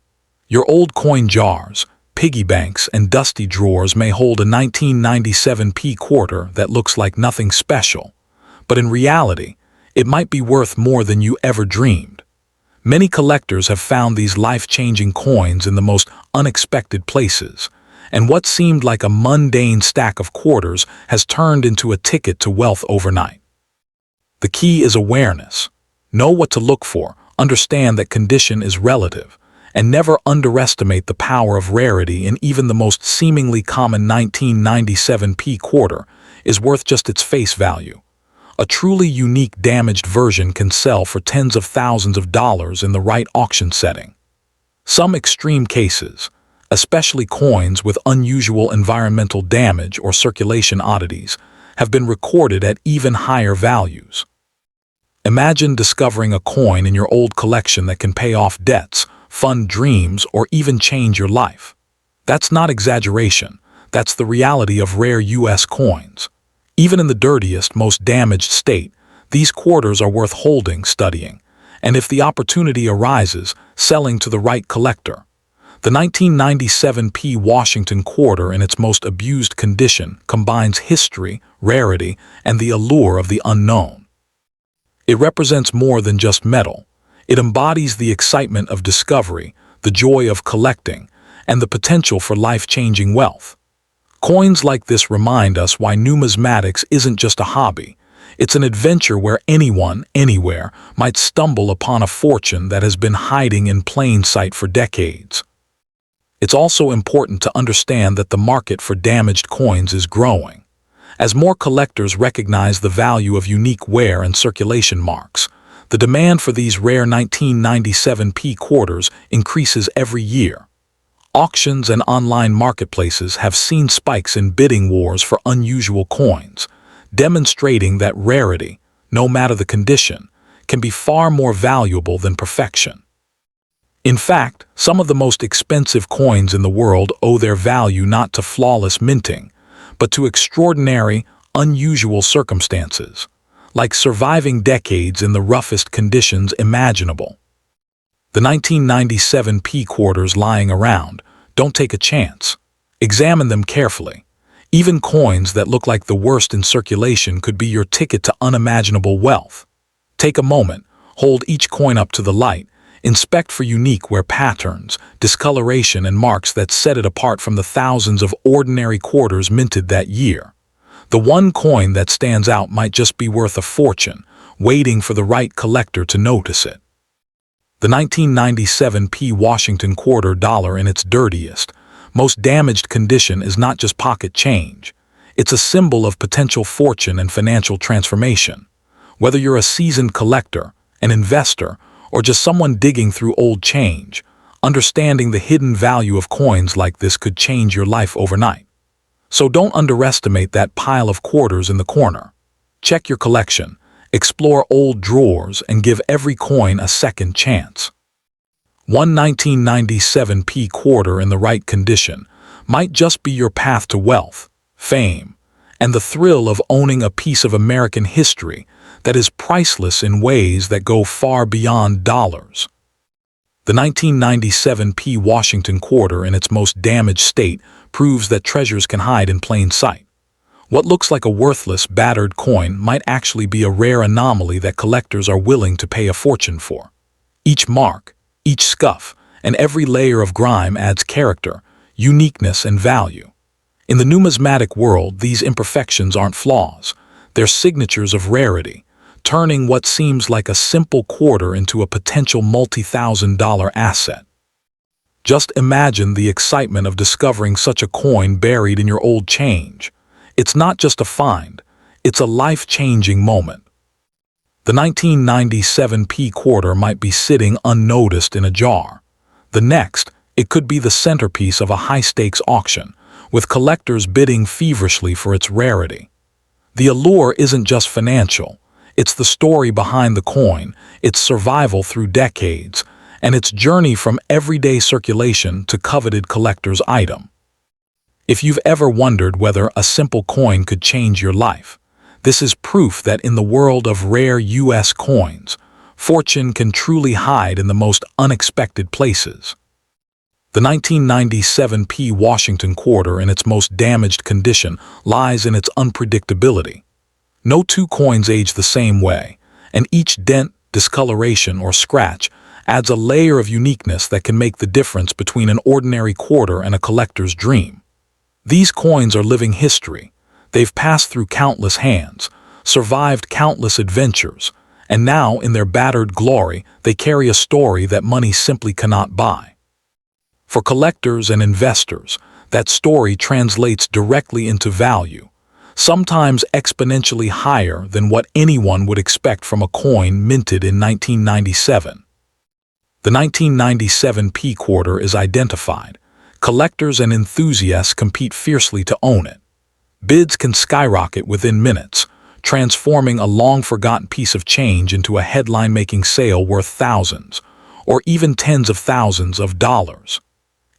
Your old coin jars, piggy banks, and dusty drawers may hold a 1997 P quarter that looks like nothing special, but in reality, it might be worth more than you ever dreamed. Many collectors have found these life-changing coins in the most unexpected places, and what seemed like a mundane stack of quarters has turned into a ticket to wealth overnight. The key is awareness. Know what to look for, understand that condition is relative, and never underestimate the power of rarity. In even the most seemingly common 1997 P quarter is worth just its face value. A truly unique damaged version can sell for tens of thousands of dollars in the right auction setting. Some extreme cases, especially coins with unusual environmental damage or circulation oddities, have been recorded at even higher values. Imagine discovering a coin in your old collection that can pay off debts, fund dreams, or even change your life. That's not exaggeration. That's the reality of rare U.S. coins. Even in the dirtiest, most damaged state, these quarters are worth holding, studying, and if the opportunity arises, selling to the right collector. The 1997 P Washington quarter in its most abused condition combines history, rarity, and the allure of the unknown. It represents more than just metal. It embodies the excitement of discovery, the joy of collecting, and the potential for life-changing wealth. Coins like this remind us why numismatics isn't just a hobby. It's an adventure where anyone, anywhere, might stumble upon a fortune that has been hiding in plain sight for decades. It's also important to understand that the market for damaged coins is growing. As more collectors recognize the value of unique wear and circulation marks, the demand for these rare 1997 P quarters increases every year. Auctions and online marketplaces have seen spikes in bidding wars for unusual coins, demonstrating that rarity, no matter the condition, can be far more valuable than perfection. In fact, some of the most expensive coins in the world owe their value not to flawless minting, but to extraordinary, unusual circumstances, like surviving decades in the roughest conditions imaginable. The 1997 P quarters lying around, don't take a chance. Examine them carefully. Even coins that look like the worst in circulation could be your ticket to unimaginable wealth. Take a moment, hold each coin up to the light, inspect for unique wear patterns, discoloration, and marks that set it apart from the thousands of ordinary quarters minted that year. The one coin that stands out might just be worth a fortune, waiting for the right collector to notice it. The 1997 Washington quarter dollar in its dirtiest, most damaged condition is not just pocket change. It's a symbol of potential fortune and financial transformation. Whether you're a seasoned collector, an investor, or just someone digging through old change, understanding the hidden value of coins like this could change your life overnight. So don't underestimate that pile of quarters in the corner. Check your collection, explore old drawers, and give every coin a second chance. One 1997 quarter in the right condition might just be your path to wealth, fame, and the thrill of owning a piece of American history that is priceless in ways that go far beyond dollars. The 1997 Washington quarter in its most damaged state proves that treasures can hide in plain sight. What looks like a worthless, battered coin might actually be a rare anomaly that collectors are willing to pay a fortune for. Each mark, each scuff, and every layer of grime adds character, uniqueness, and value. In the numismatic world, these imperfections aren't flaws. They're signatures of rarity, turning what seems like a simple quarter into a potential multi-thousand-dollar asset. Just imagine the excitement of discovering such a coin buried in your old change. It's not just a find, it's a life-changing moment. The 1997 quarter might be sitting unnoticed in a jar. The next, it could be the centerpiece of a high-stakes auction, with collectors bidding feverishly for its rarity. The allure isn't just financial. It's the story behind the coin, its survival through decades, and its journey from everyday circulation to coveted collector's item. If you've ever wondered whether a simple coin could change your life, this is proof that in the world of rare U.S. coins, fortune can truly hide in the most unexpected places. The 1997 Washington quarter in its most damaged condition lies in its unpredictability. No two coins age the same way, and each dent, discoloration, or scratch adds a layer of uniqueness that can make the difference between an ordinary quarter and a collector's dream. These coins are living history. They've passed through countless hands, survived countless adventures, and now, in their battered glory, they carry a story that money simply cannot buy. For collectors and investors, that story translates directly into value, sometimes exponentially higher than what anyone would expect from a coin minted in 1997. The 1997 quarter is identified. Collectors and enthusiasts compete fiercely to own it. Bids can skyrocket within minutes, transforming a long-forgotten piece of change into a headline-making sale worth thousands, or even tens of thousands of dollars.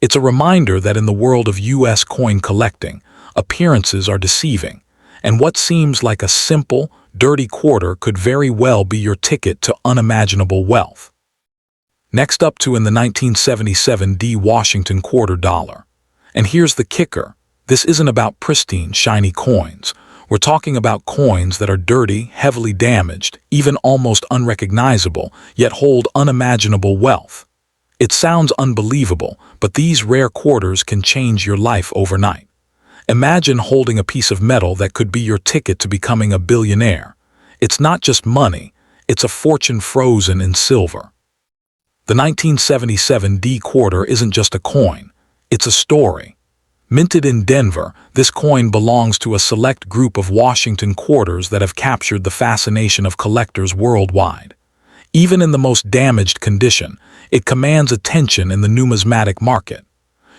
It's a reminder that in the world of U.S. coin collecting, appearances are deceiving, and what seems like a simple, dirty quarter could very well be your ticket to unimaginable wealth. Next up in the 1977 Washington quarter dollar. And here's the kicker. This isn't about pristine, shiny coins. We're talking about coins that are dirty, heavily damaged, even almost unrecognizable, yet hold unimaginable wealth. It sounds unbelievable, but these rare quarters can change your life overnight. Imagine holding a piece of metal that could be your ticket to becoming a billionaire. It's not just money, it's a fortune frozen in silver. The 1977 quarter isn't just a coin, it's a story. Minted in Denver, this coin belongs to a select group of Washington quarters that have captured the fascination of collectors worldwide. Even in the most damaged condition, it commands attention in the numismatic market.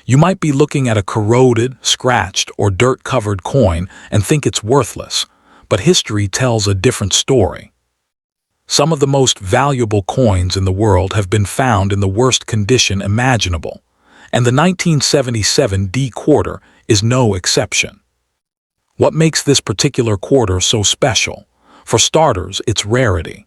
You might be looking at a corroded, scratched, or dirt-covered coin and think it's worthless, but history tells a different story. Some of the most valuable coins in the world have been found in the worst condition imaginable, and the 1977 quarter is no exception. What makes this particular quarter so special? For starters, its rarity.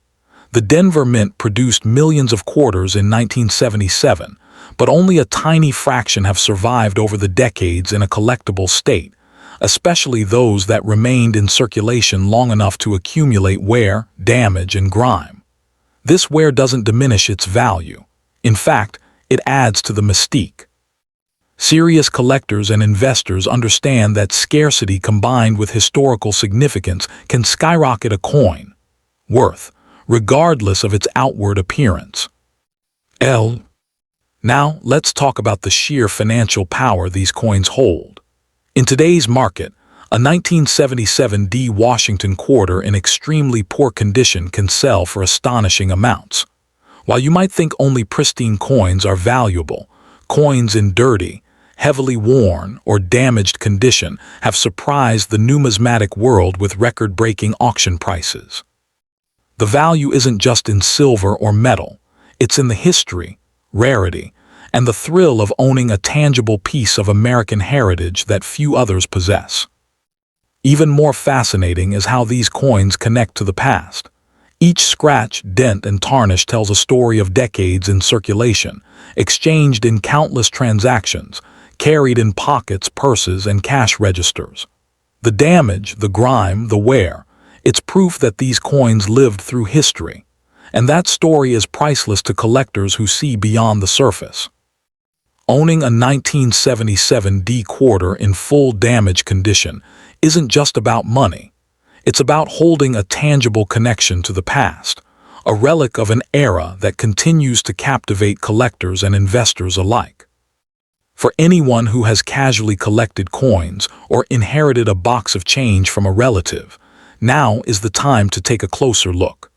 The Denver Mint produced millions of quarters in 1977, but only a tiny fraction have survived over the decades in a collectible state, especially those that remained in circulation long enough to accumulate wear, damage, and grime. This wear doesn't diminish its value. In fact, it adds to the mystique. Serious collectors and investors understand that scarcity combined with historical significance can skyrocket a coin worth, regardless of its outward appearance. L. Now, let's talk about the sheer financial power these coins hold. In today's market, a 1977 D Washington quarter in extremely poor condition can sell for astonishing amounts. While you might think only pristine coins are valuable, coins in dirty, heavily worn, or damaged condition have surprised the numismatic world with record-breaking auction prices. The value isn't just in silver or metal, it's in the history, rarity, and the thrill of owning a tangible piece of American heritage that few others possess. Even more fascinating is how these coins connect to the past. Each scratch, dent, and tarnish tells a story of decades in circulation, exchanged in countless transactions, carried in pockets, purses, and cash registers. The damage, the grime, the wear, it's proof that these coins lived through history. And that story is priceless to collectors who see beyond the surface. Owning a 1977 D quarter in full damage condition isn't just about money. It's about holding a tangible connection to the past, a relic of an era that continues to captivate collectors and investors alike. For anyone who has casually collected coins or inherited a box of change from a relative, now is the time to take a closer look.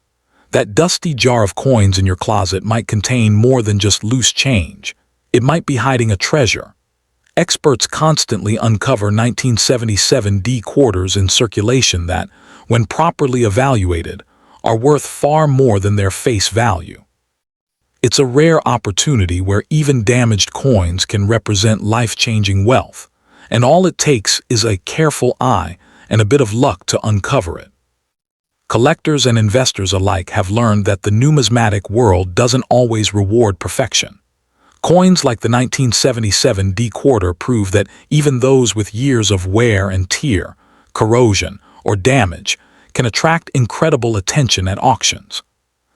That dusty jar of coins in your closet might contain more than just loose change. It might be hiding a treasure. Experts constantly uncover 1977 D quarters in circulation that, when properly evaluated, are worth far more than their face value. It's a rare opportunity where even damaged coins can represent life-changing wealth, and all it takes is a careful eye and a bit of luck to uncover it. Collectors and investors alike have learned that the numismatic world doesn't always reward perfection. Coins like the 1977 D quarter prove that even those with years of wear and tear, corrosion, or damage can attract incredible attention at auctions.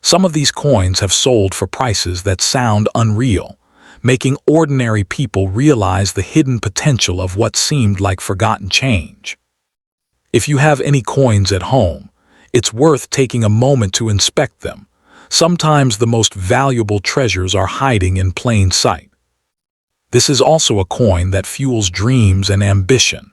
Some of these coins have sold for prices that sound unreal, making ordinary people realize the hidden potential of what seemed like forgotten change. If you have any coins at home, it's worth taking a moment to inspect them. Sometimes the most valuable treasures are hiding in plain sight. This is also a coin that fuels dreams and ambition.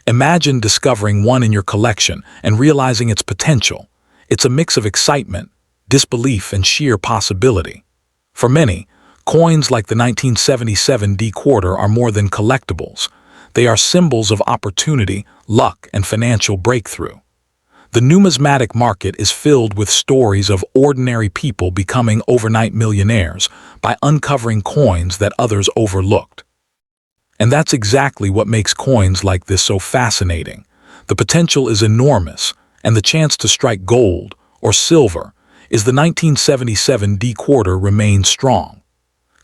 Imagine discovering one in your collection and realizing its potential. It's a mix of excitement, disbelief, and sheer possibility. For many, coins like the 1977 D quarter are more than collectibles. They are symbols of opportunity, luck, and financial breakthrough. The numismatic market is filled with stories of ordinary people becoming overnight millionaires by uncovering coins that others overlooked. And that's exactly what makes coins like this so fascinating. The potential is enormous, and the chance to strike gold, or silver, is the 1977 D quarter remains strong.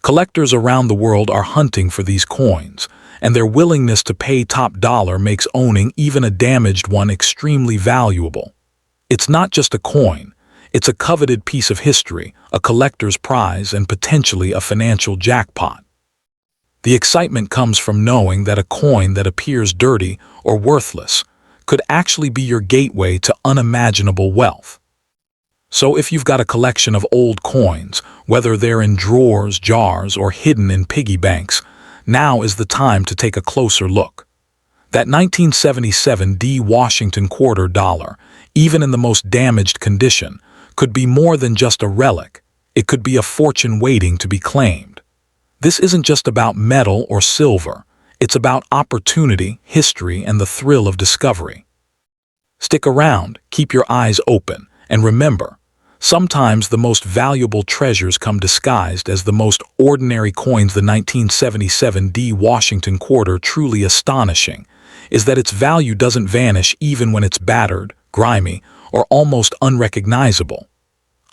Collectors around the world are hunting for these coins, and their willingness to pay top dollar makes owning even a damaged one extremely valuable. It's not just a coin, it's a coveted piece of history, a collector's prize, and potentially a financial jackpot. The excitement comes from knowing that a coin that appears dirty or worthless could actually be your gateway to unimaginable wealth. So if you've got a collection of old coins, whether they're in drawers, jars, or hidden in piggy banks, now is the time to take a closer look. That 1977 D Washington quarter dollar, even in the most damaged condition, could be more than just a relic. It could be a fortune waiting to be claimed. This isn't just about metal or silver. It's about opportunity, history, and the thrill of discovery. Stick around, keep your eyes open, and remember, sometimes the most valuable treasures come disguised as the most ordinary coins. The 1977 D Washington quarter, truly astonishing, is that its value doesn't vanish even when it's battered, grimy, or almost unrecognizable.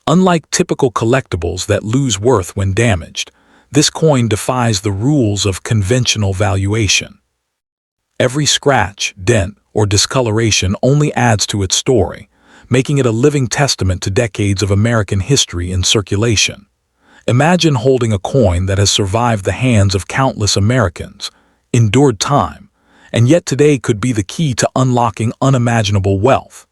Unlike typical collectibles that lose worth when damaged, this coin defies the rules of conventional valuation. Every scratch, dent, or discoloration only adds to its story, making it a living testament to decades of American history in circulation. Imagine holding a coin that has survived the hands of countless Americans, endured time, and yet today could be the key to unlocking unimaginable wealth.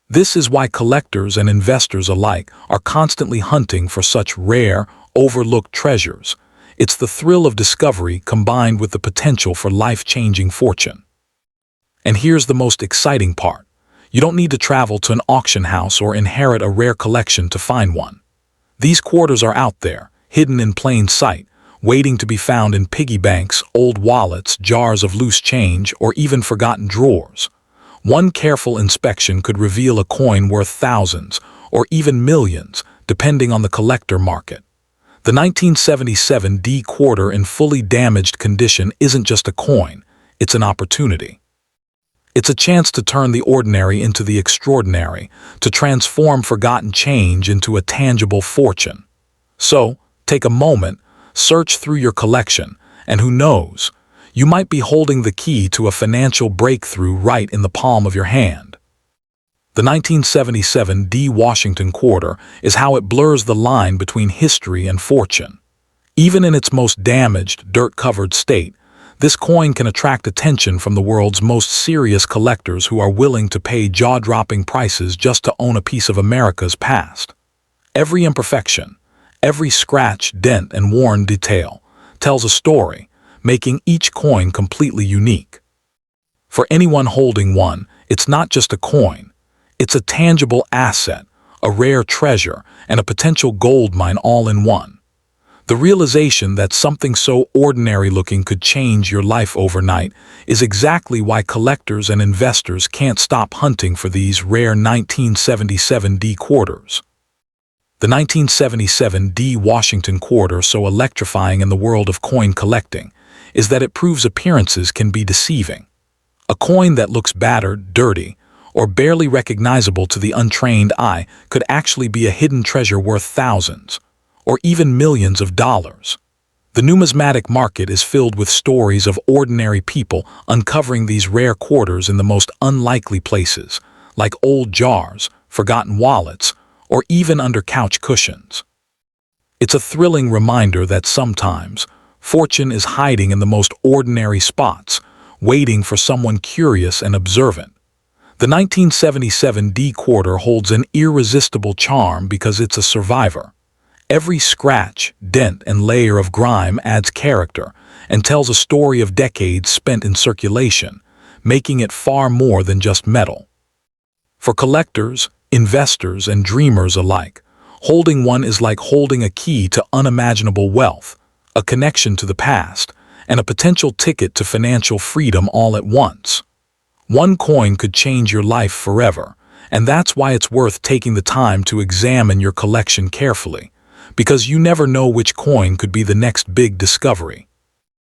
This is why collectors and investors alike are constantly hunting for such rare, overlooked treasures. It's the thrill of discovery combined with the potential for life-changing fortune. And here's the most exciting part. You don't need to travel to an auction house or inherit a rare collection to find one. These quarters are out there, hidden in plain sight, waiting to be found in piggy banks, old wallets, jars of loose change, or even forgotten drawers. One careful inspection could reveal a coin worth thousands, or even millions, depending on the collector market. The 1977 D quarter in fully damaged condition isn't just a coin, it's an opportunity. It's a chance to turn the ordinary into the extraordinary, to transform forgotten change into a tangible fortune. So, take a moment, search through your collection, and who knows, you might be holding the key to a financial breakthrough right in the palm of your hand. The 1977 D Washington quarter is how it blurs the line between history and fortune. Even in its most damaged, dirt-covered state, this coin can attract attention from the world's most serious collectors who are willing to pay jaw-dropping prices just to own a piece of America's past. Every imperfection, every scratch, dent, and worn detail tells a story, making each coin completely unique. For anyone holding one, it's not just a coin. It's a tangible asset, a rare treasure, and a potential gold mine all in one. The realization that something so ordinary-looking could change your life overnight is exactly why collectors and investors can't stop hunting for these rare 1977 D quarters. The 1977 D Washington quarter, so electrifying in the world of coin collecting, is that it proves appearances can be deceiving. A coin that looks battered, dirty, or barely recognizable to the untrained eye could actually be a hidden treasure worth thousands, or even millions of dollars. The numismatic market is filled with stories of ordinary people uncovering these rare quarters in the most unlikely places, like old jars, forgotten wallets, or even under couch cushions. It's a thrilling reminder that sometimes fortune is hiding in the most ordinary spots, waiting for someone curious and observant. The 1977 D quarter holds an irresistible charm because it's a survivor. Every scratch, dent, and layer of grime adds character and tells a story of decades spent in circulation, making it far more than just metal. For collectors, investors, and dreamers alike, holding one is like holding a key to unimaginable wealth, a connection to the past, and a potential ticket to financial freedom all at once. One coin could change your life forever, and that's why it's worth taking the time to examine your collection carefully, because you never know which coin could be the next big discovery.